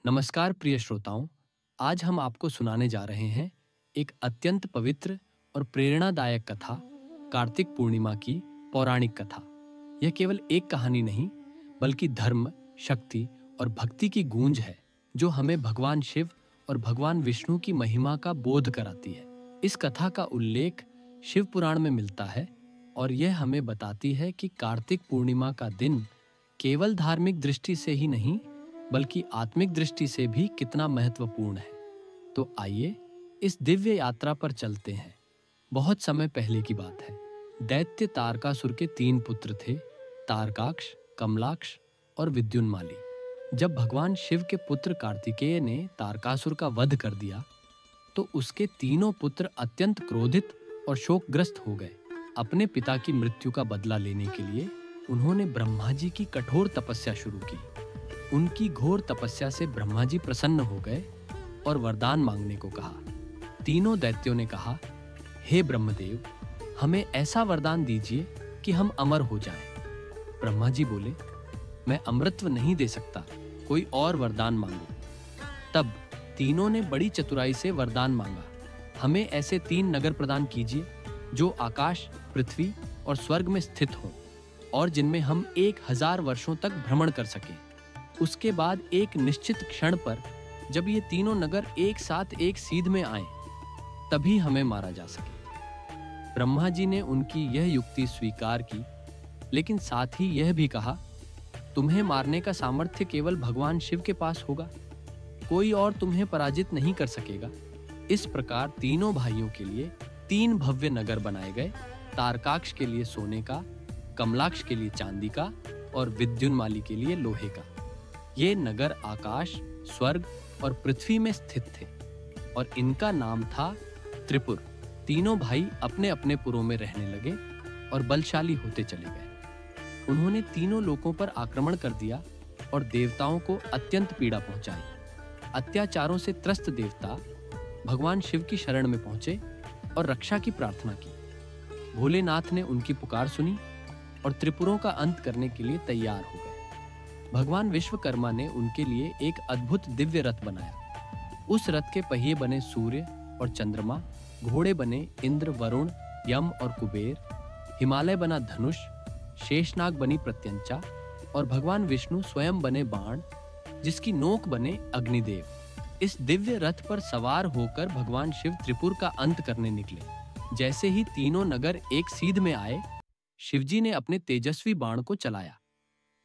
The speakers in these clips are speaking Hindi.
नमस्कार प्रिय श्रोताओं। आज हम आपको सुनाने जा रहे हैं एक अत्यंत पवित्र और प्रेरणादायक कथा, कार्तिक पूर्णिमा की पौराणिक कथा। यह केवल एक कहानी नहीं, बल्कि धर्म, शक्ति और भक्ति की गूंज है जो हमें भगवान शिव और भगवान विष्णु की महिमा का बोध कराती है। इस कथा का उल्लेख शिव पुराण में मिलता है और यह हमें बताती है कि कार्तिक पूर्णिमा का दिन केवल धार्मिक दृष्टि से ही नहीं, बल्कि आत्मिक दृष्टि से भी कितना महत्वपूर्ण है। तो आइए इस दिव्य यात्रा पर चलते हैं। बहुत समय पहले की बात है। दैत्य तारकासुर के 3 पुत्र थे, तारकाक्ष, कमलाक्ष और विद्युन्माली। जब भगवान शिव के पुत्र कार्तिकेय ने तारकासुर का वध कर दिया, तो उसके तीनों पुत्र अत्यंत क्रोधित और शोकग्रस्त हो गए। अपने पिता की मृत्यु का बदला लेने के लिए उन्होंने ब्रह्मा जी की कठोर तपस्या शुरू की। उनकी घोर तपस्या से ब्रह्मा जी प्रसन्न हो गए और वरदान मांगने को कहा। तीनों दैत्यों ने कहा, हे ब्रह्मदेव, हमें ऐसा वरदान दीजिए कि हम अमर हो जाएं। ब्रह्मा जी बोले, मैं अमृतत्व नहीं दे सकता, कोई और वरदान मांगो। तब तीनों ने बड़ी चतुराई से वरदान मांगा, हमें ऐसे 3 नगर प्रदान कीजिए जो आकाश, पृथ्वी और स्वर्ग में स्थित हों और जिनमें हम 1000 वर्षों तक भ्रमण कर सकें। उसके बाद एक निश्चित क्षण पर जब ये तीनों नगर एक साथ एक सीध में आए, तभी हमें मारा जा सके। ब्रह्मा जी ने उनकी यह युक्ति स्वीकार की, लेकिन साथ ही यह भी कहा, तुम्हें मारने का सामर्थ्य केवल भगवान शिव के पास होगा, कोई और तुम्हें पराजित नहीं कर सकेगा। इस प्रकार तीनों भाइयों के लिए 3 भव्य नगर बनाए गए, तारकाक्ष के लिए सोने का, कमलाक्ष के लिए चांदी का और विद्युन्माली के लिए लोहे का। ये नगर आकाश, स्वर्ग और पृथ्वी में स्थित थे और इनका नाम था त्रिपुर। तीनों भाई अपने अपने पुरों में रहने लगे और बलशाली होते चले गए। उन्होंने तीनों लोकों पर आक्रमण कर दिया और देवताओं को अत्यंत पीड़ा पहुंचाई। अत्याचारों से त्रस्त देवता भगवान शिव की शरण में पहुंचे और रक्षा की प्रार्थना की। भोलेनाथ ने उनकी पुकार सुनी और त्रिपुरों का अंत करने के लिए तैयार हो गए। भगवान विश्वकर्मा ने उनके लिए एक अद्भुत दिव्य रथ बनाया। उस रथ के पहिए बने सूर्य और चंद्रमा, घोड़े बने इंद्र, वरुण, यम और कुबेर, हिमालय बना धनुष, शेषनाग बनी प्रत्यंचा और भगवान विष्णु स्वयं बने बाण, जिसकी नोक बने अग्निदेव। इस दिव्य रथ पर सवार होकर भगवान शिव त्रिपुर का अंत करने निकले। जैसे ही तीनों नगर एक सीध में आए, शिवजी ने अपने तेजस्वी बाण को चलाया,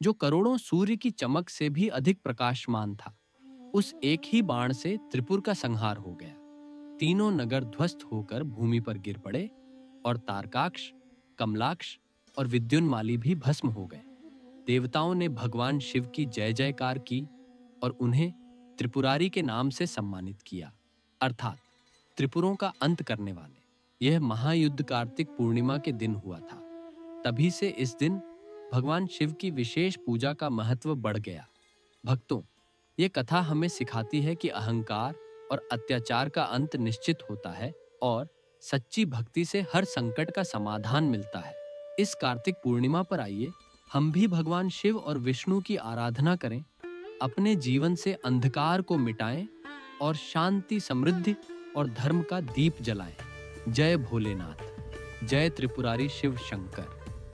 जो करोड़ों सूर्य की चमक से भी अधिक प्रकाशमान था। उस एक ही बाण से त्रिपुर का संहार हो गया। तीनों नगर ध्वस्त होकर भूमि पर गिर पड़े और तारकाक्ष, कमलाक्ष और विद्युन्माली भी भस्म हो गए। देवताओं ने भगवान शिव की जय जयकार की और उन्हें त्रिपुरारी के नाम से सम्मानित किया, अर्थात त्रिपुरों का अंत करने वाले। यह महायुद्ध कार्तिक पूर्णिमा के दिन हुआ था। तभी से इस दिन भगवान शिव की विशेष पूजा का महत्व बढ़ गया। भक्तों, ये कथा हमें सिखाती है कि अहंकार और अत्याचार का अंत निश्चित होता है और सच्ची भक्ति से हर संकट का समाधान मिलता है। इस कार्तिक पूर्णिमा पर आइए हम भी भगवान शिव और विष्णु की आराधना करें, अपने जीवन से अंधकार को मिटाएं और शांति, समृद्धि और धर्म का दीप जलाएं। जय भोलेनाथ, जय त्रिपुरारी शिव शंकर।